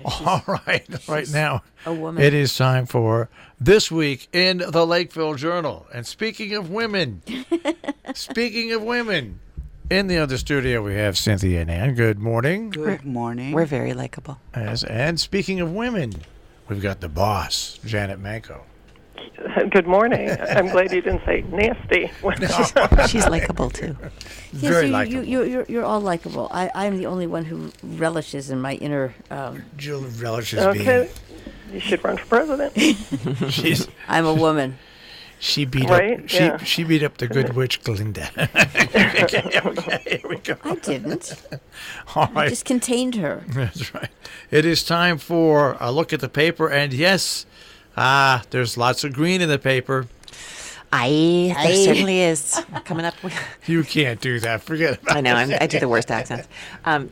All right. Right now, a woman. it is time for This Week in the Lakeville Journal. And speaking of women, in the other studio we have Cynthia and Ann. Good morning. Good morning. We're very likable. Yes, and speaking of women, we've got the boss, Janet Manco. Good morning. I'm glad you didn't say nasty. She's likable too. Very likable. You're all likable. I'm the only one who relishes in my inner. Jill relishes Okay. You should run for president. being. I'm a woman. She beat Right? up. Yeah. She beat up the good witch Glinda. Okay, here we go. I didn't. All I right. just contained her. That's right. It is time for a look at the paper, and yes, there's lots of green in the paper. There certainly is. Coming up. You can't do that. Forget about it. I know, I do the worst accents.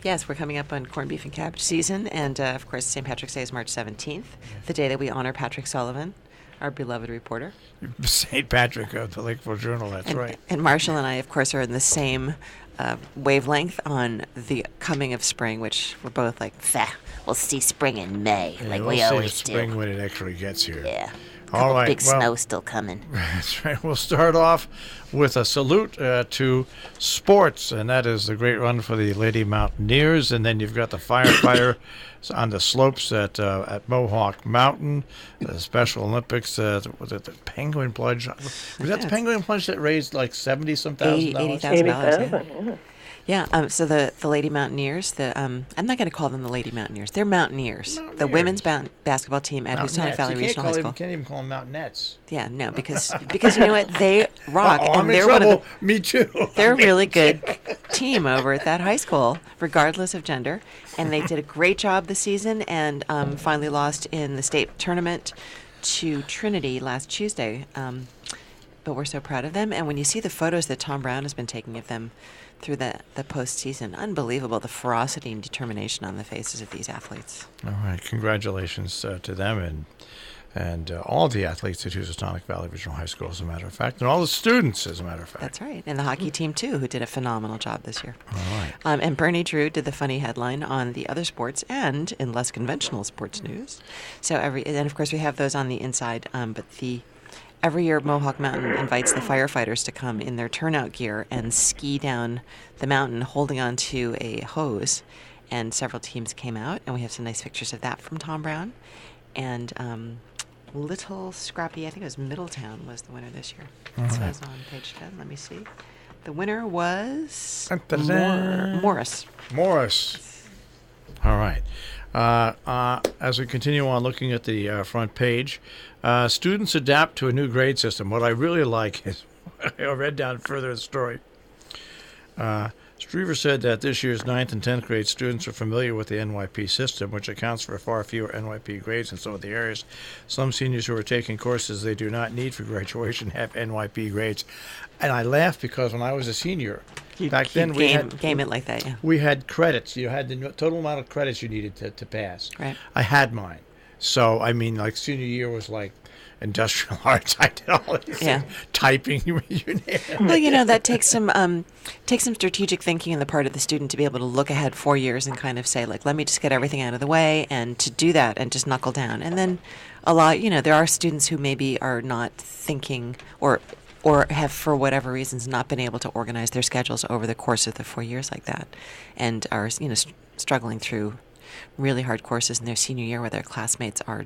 Yes, we're coming up on corned beef and cabbage season, and of course, St. Patrick's Day is March 17th, the day that we honor Patrick Sullivan, our beloved reporter. St. Patrick of the Lakeville Journal, that's right. And Marshall and I, of course, are in the same wavelength on the coming of spring, which we're both like, We'll see spring in May, like we'll we see always spring do. when it actually gets here. Yeah. All right. Big well, snow still coming. That's right. We'll start off with a salute to sports, and that is the great run for the Lady Mountaineers. And then you've got the firefighter on the slopes at Mohawk Mountain, the Special Olympics. Was it the Penguin Plunge? Was that the Penguin Plunge that raised like $70,000? $80,000. Yeah, so the Lady Mountaineers, I'm not going to call them the Lady Mountaineers. They're Mountaineers. The women's basketball team at Housatonic Valley Regional High School. Can't even call them Mountainettes. Yeah, no, because you know what? They rock. I'm and in they're trouble. Me too. They're a really good team over at that high school, regardless of gender. And they did a great job this season and finally lost in the state tournament to Trinity last Tuesday. But we're so proud of them. And when you see the photos that Tom Brown has been taking of them through the postseason, unbelievable, the ferocity and determination on the faces of these athletes. All right, congratulations to them and all the athletes at Housatonic Valley Regional High School, as a matter of fact, and all the students, as a matter of fact. That's right, and the hockey team too, who did a phenomenal job this year. All right. And Bernie Drew did the funny headline on the other sports and in less conventional sports news. So and of course we have those on the inside, but every year, Mohawk Mountain invites the firefighters to come in their turnout gear and ski down the mountain holding onto a hose. And several teams came out, and we have some nice pictures of that from Tom Brown. And Little Scrappy, I think it was Middletown, was the winner this year. It says on page 10. Let me see. The winner was Morris. Morris. All right. As we continue on looking at the front page, students adapt to a new grade system. What I really like is, I read down further in the story, Streever said that this year's 9th and 10th grade students are familiar with the NYP system, which accounts for far fewer NYP grades in some of the areas. Some seniors who are taking courses they do not need for graduation have NYP grades. And I laugh because when I was a senior, back then we had game it like that, yeah. We had credits. You had the total amount of credits you needed to pass. Right. I had mine. So, I mean, like senior year was like industrial arts. I did all these things. Typing. Well, that takes some strategic thinking on the part of the student to be able to look ahead 4 years and kind of say, like, let me just get everything out of the way, and to do that and just knuckle down. And then there are students who maybe are not thinking or have, for whatever reasons, not been able to organize their schedules over the course of the 4 years like that, and are, struggling through really hard courses in their senior year where their classmates are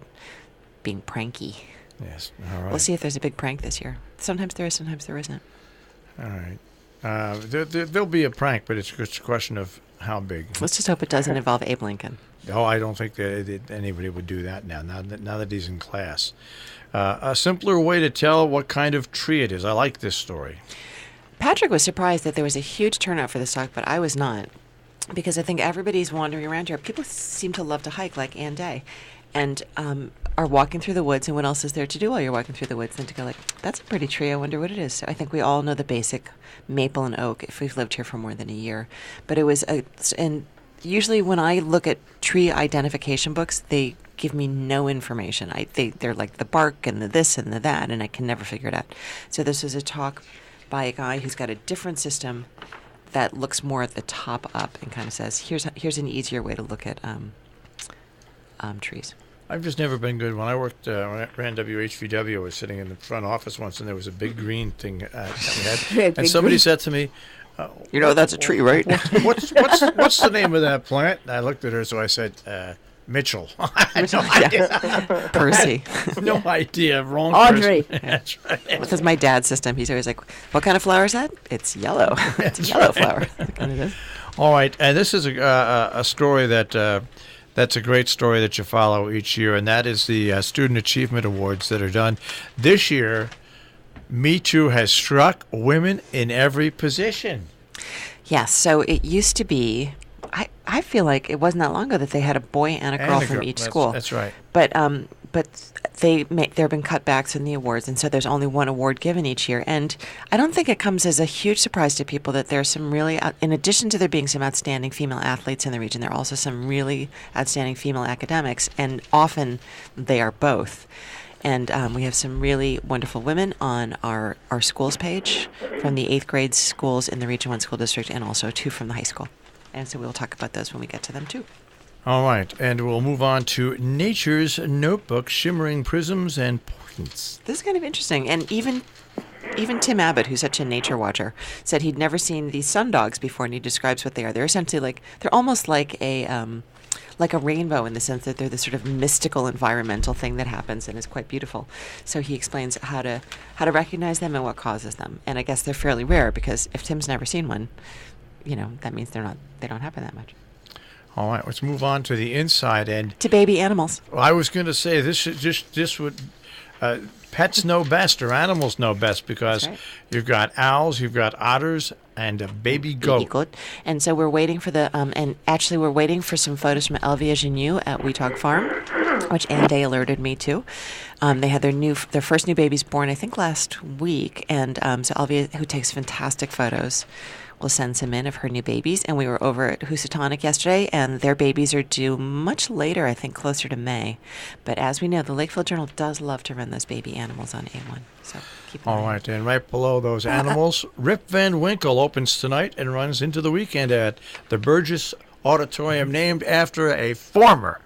being pranky. Yes, all right. We'll see if there's a big prank this year. Sometimes there is, sometimes there isn't. All right. There'll be a prank, but it's just a question of how big. Let's just hope it doesn't involve Abe Lincoln. Oh, I don't think that anybody would do that now that he's in class. A simpler way to tell what kind of tree it is. I like this story. Patrick was surprised that there was a huge turnout for this talk, but I was not, because I think everybody's wandering around here. People seem to love to hike, like Ann Day, and are walking through the woods, and what else is there to do while you're walking through the woods than to go like, that's a pretty tree, I wonder what it is. So I think we all know the basic maple and oak if we've lived here for more than a year. But it was, and usually when I look at tree identification books, they give me no information. They're like the bark and the this and the that, and I can never figure it out. So this was a talk by a guy who's got a different system that looks more at the top up and kind of says, here's an easier way to look at trees. I've just never been good. When I worked, ran WHVW, I was sitting in the front office once, and there was a big green thing that we had. And somebody said to me, You know, that's a tree, right? what's the name of that plant? And I looked at her, so I said, Mitchell. I had no idea. Percy. No idea. Wrong Audrey. person. That's right. Because my dad's system, he's always like, what kind of flower is that? It's yellow. It's a yellow flower. That's what it is. All right, and this is a story that's a great story that you follow each year, and that is the Student Achievement Awards that are done. This year, Me Too has struck women in every position. Yes, so it used to be, I feel like it wasn't that long ago that they had a boy and a girl from each school. That's right. But there have been cutbacks in the awards, and so there's only one award given each year. And I don't think it comes as a huge surprise to people that there's some really, in addition to there being some outstanding female athletes in the region, there are also some really outstanding female academics, and often they are both. And we have some really wonderful women on our schools page from the 8th grade schools in the Region 1 School District, and also 2 from the high school. And so we'll talk about those when we get to them, too. All right, and we'll move on to Nature's Notebook, Shimmering Prisms and Points. This is kind of interesting. And even Tim Abbott, who's such a nature watcher, said he'd never seen these sundogs before, and he describes what they are. They're essentially they're almost like a rainbow in the sense that they're this sort of mystical environmental thing that happens and is quite beautiful. So he explains how to recognize them and what causes them. And I guess they're fairly rare, because if Tim's never seen one, that means they don't happen that much. All right, let's move on to the inside end. To baby animals. Well, I was going to say this would pets know best, or animals know best, because you've got owls, you've got otters, and a baby goat. And so we're waiting for we're waiting for some photos from Elvia Genu at Weetog Farm, which Ann Day alerted me to. They had their first new babies born, I think, last week, and so Elvia, who takes fantastic photos, will send some in of her new babies. And we were over at Housatonic yesterday, and their babies are due much later, I think closer to May. But as we know, the Lakeville Journal does love to run those baby animals on A1. So keep All right, and right below those animals, Rip Van Winkle opens tonight and runs into the weekend at the Burgess Auditorium, named after a former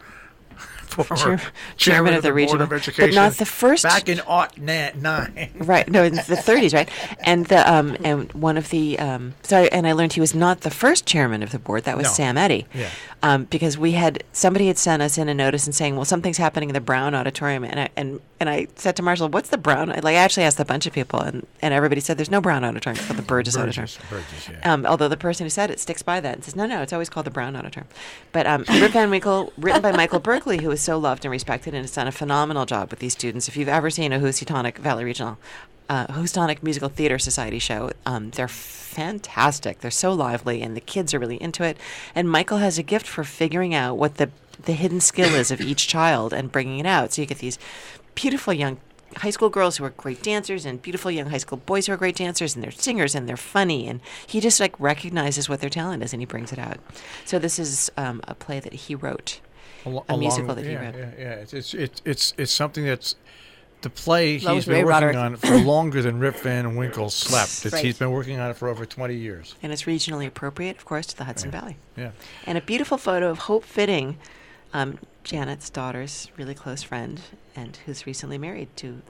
chairman of the Board of Education, but not the first. Back in '09. Right, no, in the 30s, right? And and one of the and I learned he was not the first chairman of the board. That was Sam Eddy. Yeah. Because somebody had sent us in a notice and saying, well, something's happening in the Brown Auditorium, and I said to Marshall, what's the Brown? I actually asked a bunch of people, and everybody said there's no Brown Auditorium, it's called the Burgess Auditorium. Burgess, yeah. Although the person who said it sticks by that and says, no, it's always called the Brown Auditorium. But Rip Van Winkle, written by Michael Berkeley, who is so loved and respected and has done a phenomenal job with these students. If you've ever seen a Housatonic Valley Regional Housatonic Musical Theater Society show, they're fantastic. They're so lively, and the kids are really into it. And Michael has a gift for figuring out what the hidden skill is of each child and bringing it out. So you get these beautiful young high school girls who are great dancers, and beautiful young high school boys who are great dancers, and they're singers, and they're funny, and he just recognizes what their talent is, and he brings it out. So this is a play that he wrote, a musical that he wrote. It's something that's the play That he's was Ray been working Roderick. on for longer than Rip Van Winkle slept. Right. He's been working on it for over 20 years. And it's regionally appropriate, of course, to the Hudson Valley. Yeah. And a beautiful photo of Hope Fitting, Janet's daughter's really close friend, and who's recently married to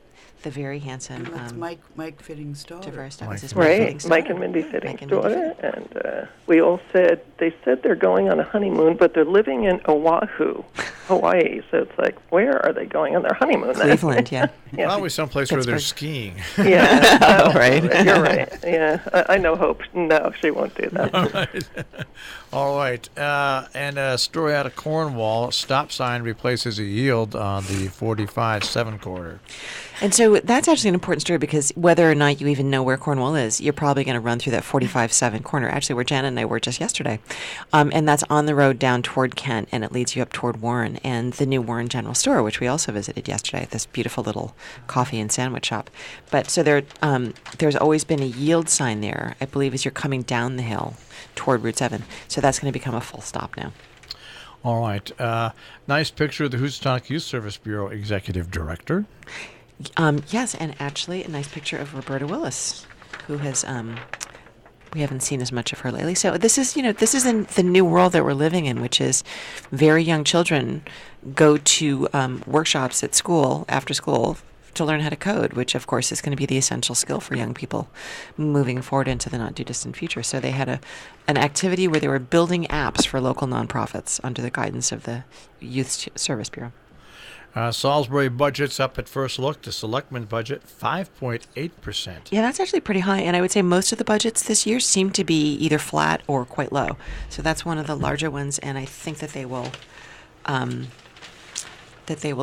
the very handsome That's Mike Fitting's daughter. Diverse. Right, Mike and Mindy Fitting's daughter. And we all said they're going on a honeymoon, but they're living in Oahu, Hawaii. So it's like, where are they going on their honeymoon then? Cleveland, yeah. Yeah. Probably someplace where they're Pittsburgh. skiing. Yeah. Right. You're right. Yeah. I know Hope. No, she won't do that. All right. And a story out of Cornwall. Stop sign replaces a yield on the 45-7 corridor. And so that's actually an important story, because whether or not you even know where Cornwall is, you're probably going to run through that 45-7 corner, actually where Janet and I were just yesterday. And that's on the road down toward Kent, and it leads you up toward Warren and the new Warren General Store, which we also visited yesterday, this beautiful little coffee and sandwich shop. But so there's always been a yield sign there, I believe, as you're coming down the hill toward Route 7. So that's going to become a full stop now. All right. Nice picture of the Housatonic Youth Service Bureau Executive Director. Yes, and actually a nice picture of Roberta Willis, who has we haven't seen as much of her lately. So this is in the new world that we're living in, which is very young children go to workshops at school, after school, to learn how to code, which of course is going to be the essential skill for young people moving forward into the not too distant future. So they had an activity where they were building apps for local nonprofits under the guidance of the Youth Service Bureau. Salisbury budget's up at first look. The selectmen budget, 5.8%. Yeah, that's actually pretty high. And I would say most of the budgets this year seem to be either flat or quite low. So that's one of the larger ones. And I think that they will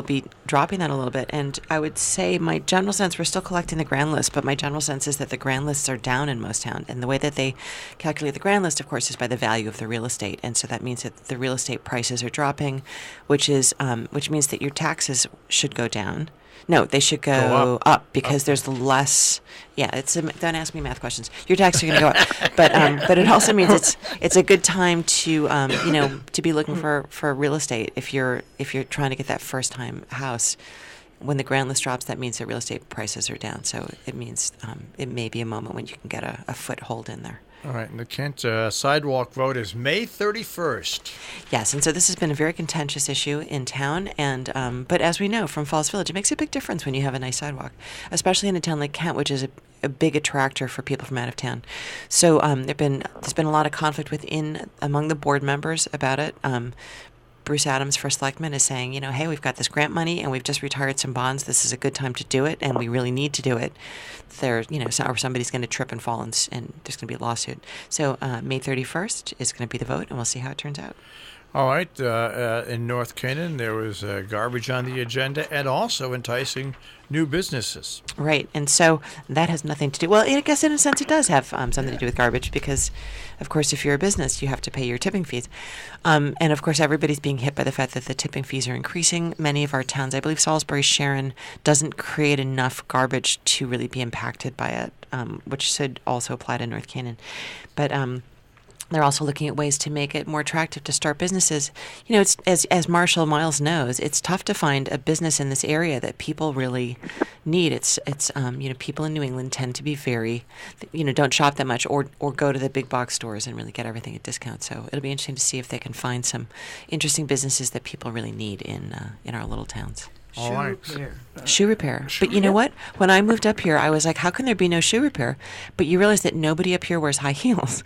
be dropping that a little bit. And I would say my general sense, we're still collecting the grand list, but my general sense is that the grand lists are down in most towns. And the way that they calculate the grand list, of course, is by the value of the real estate. And so that means that the real estate prices are dropping, which means that your taxes should go down. No, they should go up because there's less. Yeah, don't ask me math questions. Your taxes are going to go up, but it also means it's a good time to to be looking for real estate if you're trying to get that first time house. When the grand list drops, that means that real estate prices are down. So it means it may be a moment when you can get a foothold in there. All right, and the Kent sidewalk vote is May 31st. Yes, and so this has been a very contentious issue in town, and but as we know from Falls Village, it makes a big difference when you have a nice sidewalk, especially in a town like Kent, which is a big attractor for people from out of town. So there's been a lot of conflict among the board members about it. Bruce Adams, first selectman, is saying, hey, we've got this grant money and we've just retired some bonds. This is a good time to do it, and we really need to do it. Or somebody's going to trip and fall, and there's going to be a lawsuit. So May 31st is going to be the vote, and we'll see how it turns out. All right. In North Canaan, there was garbage on the agenda and also enticing new businesses. Right. And so that has nothing to do. Well, I guess in a sense it does have something to do with garbage because, of course, if you're a business, you have to pay your tipping fees. And, of course, everybody's being hit by the fact that the tipping fees are increasing. Many of our towns, I believe Salisbury, Sharon, doesn't create enough garbage to really be impacted by it, which should also apply to North Canaan. But they're also looking at ways to make it more attractive to start businesses. It's as Marshall Miles knows, it's tough to find a business in this area that people really need. It's people in New England tend to be very, don't shop that much or go to the big box stores and really get everything at discount. So it'll be interesting to see if they can find some interesting businesses that people really need in our little towns. Shoe repair. But you know what? When I moved up here, I was like, how can there be no shoe repair? But you realize that nobody up here wears high heels.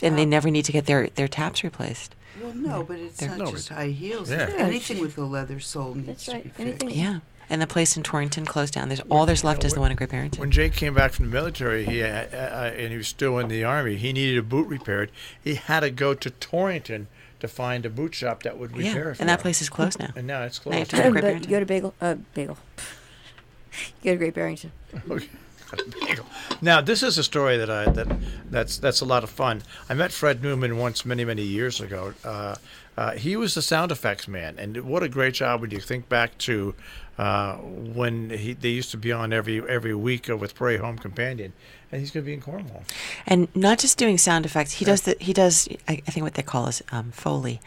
And they never need to get their taps replaced. Well, no, but it's not just high heels. Yeah. Anything with a leather sole needs to be fixed. Yeah. And the place in Torrington closed down. All there's left is the one in Great Barrington. When Jake came back from the military, and he was still in the Army, he needed a boot repaired. He had to go to Torrington to find a boot shop that would repair it. And that place is closed now. And now it's closed. Now you have to go to Great Barrington. Go to Bagel. Go to Great Barrington. Okay. Now, this is a story that's a lot of fun. I met Fred Newman once many years ago. He was the sound effects man, and what a great job when you think back to when they used to be on every week with Prairie Home Companion, and he's going to be in Cornwall. And not just doing sound effects, he does I think what they call is Foley.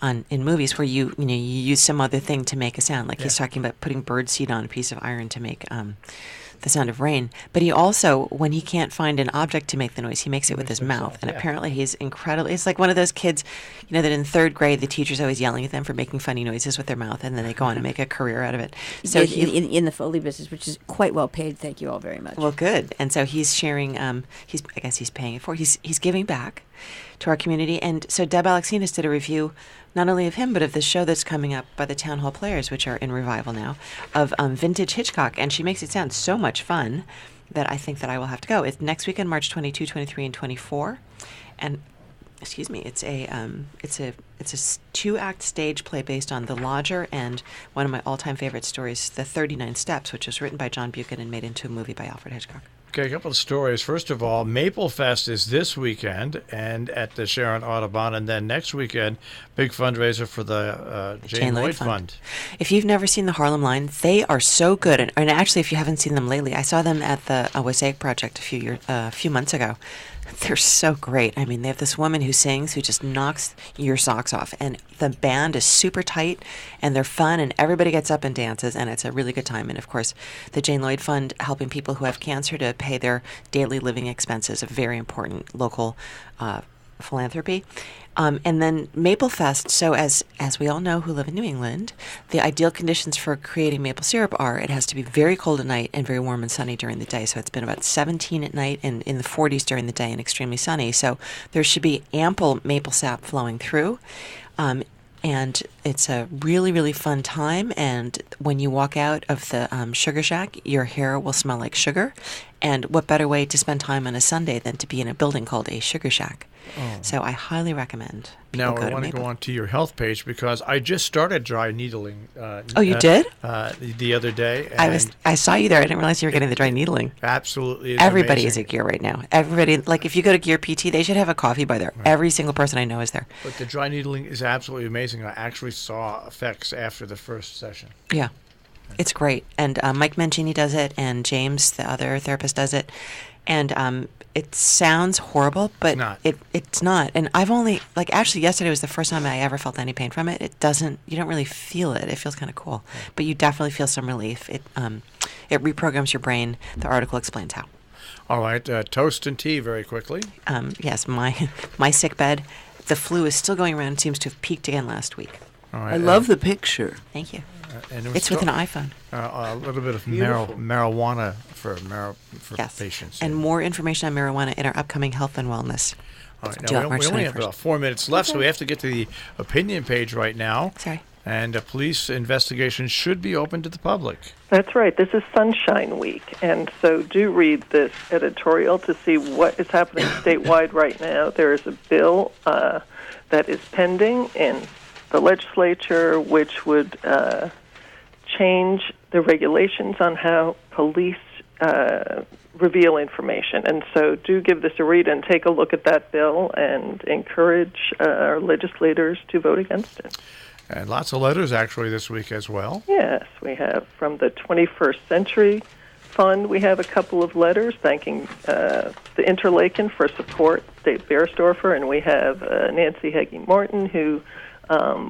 In movies where you use some other thing to make a sound, like he's talking about putting birdseed on a piece of iron to make the sound of rain. But he also, when he can't find an object to make the noise, he makes it with his mouth. And apparently he's incredibly, it's like one of those kids, that in third grade, the teacher's always yelling at them for making funny noises with their mouth, and then they go on and make a career out of it. So in the Foley business, which is quite well paid, thank you all very much. Well, good. And so he's sharing, I guess he's paying it for, he's giving back to our community. And so Deb Alexinas did a review not only of him, but of the show that's coming up by the Town Hall Players, which are in revival now, of vintage Hitchcock. And she makes it sound so much fun that I think that I will have to go. It's next weekend, March 22, 23, and 24. And, it's a 2-act stage play based on The Lodger and one of my all-time favorite stories, The 39 Steps, which was written by John Buchan and made into a movie by Alfred Hitchcock. Okay, a couple of stories. First of all, Maple Fest is this weekend and at the Sharon Audubon, and then next weekend, big fundraiser for the Jane Lloyd Fund. If you've never seen the Harlem Line, they are so good. And actually, if you haven't seen them lately, I saw them at the Wasaic Project a few months ago. They're so great. I mean, they have this woman who sings who just knocks your socks off. And the band is super tight, and they're fun, and everybody gets up and dances, and it's a really good time. And, of course, the Jane Lloyd Fund helping people who have cancer to pay their daily living expenses, a very important local philanthropy. And then Maple Fest. So as we all know who live in New England, the ideal conditions for creating maple syrup are it has to be very cold at night and very warm and sunny during the day. So it's been about 17 at night and in the 40s during the day and extremely sunny. So there should be ample maple sap flowing through. And it's a really, really fun time. And when you walk out of the Sugar Shack, your hair will smell like sugar. And what better way to spend time on a Sunday than to be in a building called a Sugar Shack? Oh. So I highly recommend people Now, go I want to go on to your health page because I just started dry needling. You did? The other day. I saw you there. I didn't realize you were getting the dry needling. Absolutely. Everybody amazing. is at Gear right now. Everybody, like if you go to Gear PT, they should have a coffee by there. Right. Every single person I know is there. But the dry needling is absolutely amazing. I actually saw effects after the first session. Yeah. It's great. And Mike Mancini does it, and James, the other therapist, does it. And it sounds horrible, but it's not. And I've only, actually yesterday was the first time I ever felt any pain from it. You don't really feel it. It feels kind of cool. But you definitely feel some relief. It reprograms your brain. The article explains how. All right. Toast and tea very quickly. Yes, my sick bed. The flu is still going around. It seems to have peaked again last week. All right. I love the picture. Thank you. And it's with an iPhone. A little bit of marijuana for yes. patients. And more information on marijuana in our upcoming health and wellness. All right. Now, we only have about 4 minutes left, so we have to get to the opinion page right now. Sorry. And a police investigation should be open to the public. That's right. This is Sunshine Week, and so do read this editorial to see what is happening statewide right now. There is a bill that is pending in the legislature which would change the regulations on how police reveal information. And so do give this a read and take a look at that bill and encourage our legislators to vote against it. And lots of letters, actually, this week as well. Yes, we have from the 21st Century Fund, we have a couple of letters thanking the Interlaken for support, Dave Beresdorfer, and we have Nancy Heggie Martin, who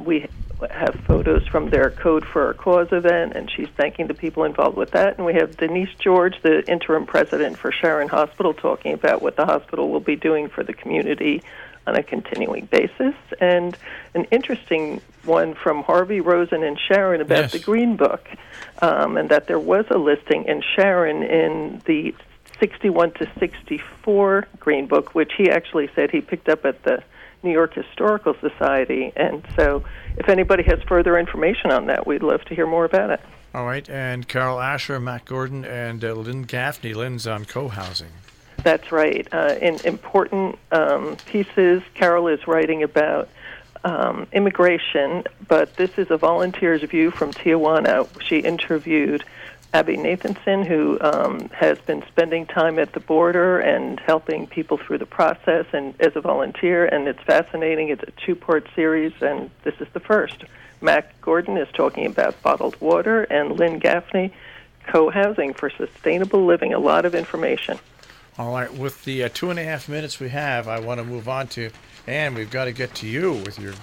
we have photos from their Code for a Cause event, and she's thanking the people involved with that. And we have Denise George, the interim president for Sharon Hospital, talking about what the hospital will be doing for the community on a continuing basis. And an interesting one from Harvey, Rosen, and Sharon about the Green Book, and that there was a listing in Sharon in the 61 to 64 Green Book, which he actually said he picked up at the New York Historical Society. And so if anybody has further information on that, we'd love to hear more about it. All right. And Carol Asher, Matt Gordon, and Lynn Gaffney. Lynn's on co-housing. That's right. In important pieces, Carol is writing about immigration, but this is a volunteer's view from Tijuana. She interviewed Abby Nathanson, who has been spending time at the border and helping people through the process and as a volunteer, and it's fascinating. It's a two-part series, and this is the first. Matt Gordon is talking about bottled water, and Lynn Gaffney, co-housing for sustainable living. A lot of information. All right, with the 2.5 minutes we have, I want to move on to Anne. We've got to get to you with your...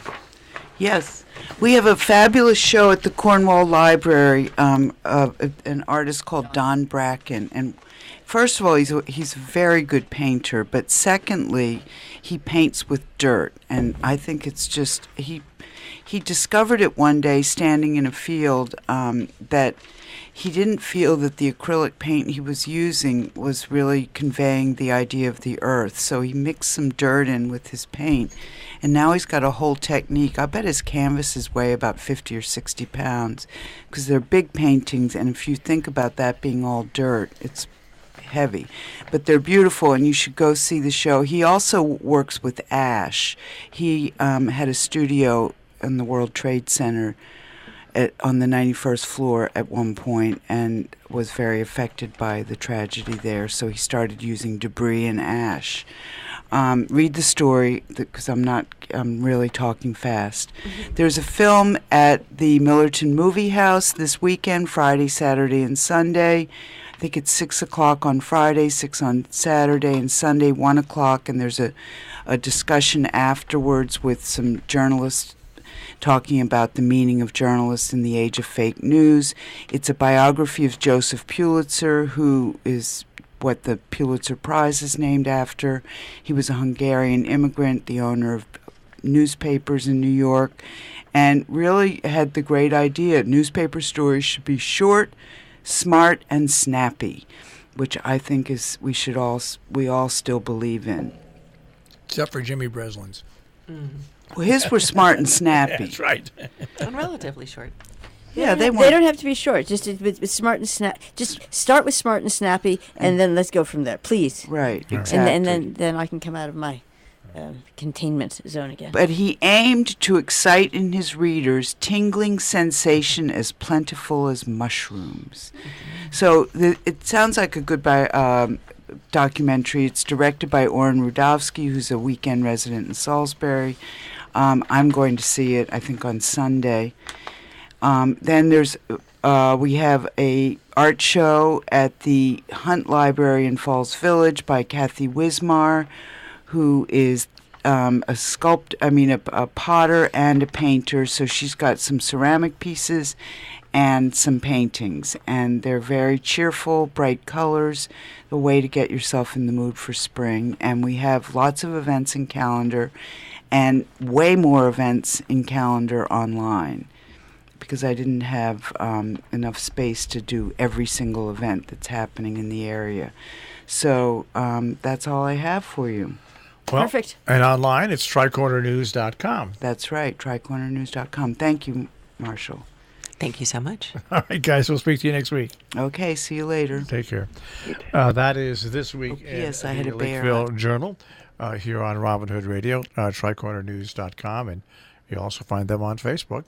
Yes. We have a fabulous show at the Cornwall Library of an artist called Don Bracken. And first of all, he's a very good painter, but secondly, he paints with dirt. And I think it's just... He discovered it one day standing in a field that he didn't feel that the acrylic paint he was using was really conveying the idea of the earth. So he mixed some dirt in with his paint, and now he's got a whole technique. I bet his canvases weigh about 50 or 60 pounds because they're big paintings, and if you think about that being all dirt, it's heavy. But they're beautiful, and you should go see the show. He also works with ash. He had a studio in the World Trade Center on the 91st floor at one point and was very affected by the tragedy there, so he started using debris and ash. Read the story, because I'm really talking fast. Mm-hmm. There's a film at the Millerton Movie House this weekend, Friday, Saturday, and Sunday. think it's 6 o'clock on Friday, 6 on Saturday, and Sunday 1 o'clock. And there's a discussion afterwards with some journalists talking about the meaning of journalists in the age of fake news. It's a biography of Joseph Pulitzer, who is what the Pulitzer Prize is named after. He was a Hungarian immigrant, the owner of newspapers in New York, and really had the great idea newspaper stories should be short, smart, and snappy, which I think is we all still believe in. Except for Jimmy Breslin's. Well, his were smart and snappy. That's right. And relatively short. Yeah, they don't have to be short. Just with smart and snap. Just start with smart and snappy, and then let's go from there, please. Right, All right. exactly. And then I can come out of my containment zone again. But he aimed to excite in his readers tingling sensation as plentiful as mushrooms. So it sounds like a good documentary. It's directed by Orrin Rudowski, who's a weekend resident in Salisbury. I'm going to see it, I think, on Sunday. Then we have a art show at the Hunt Library in Falls Village by Kathy Wismar, who is a potter and a painter. So she's got some ceramic pieces and some paintings, and they're very cheerful, bright colors, the way to get yourself in the mood for spring. And we have lots of events in calendar, and way more events in calendar online, because I didn't have enough space to do every single event that's happening in the area. So that's all I have for you. Well, Perfect. And online, it's tricornernews.com. That's right, tricornernews.com. Thank you, Marshall. Thank you so much. All right, guys, we'll speak to you next week. Okay, see you later. Take care. That is this week yes, in I had the a bear. Lakeville Journal here on Robin Hood Radio, tricornernews.com, and you also find them on Facebook.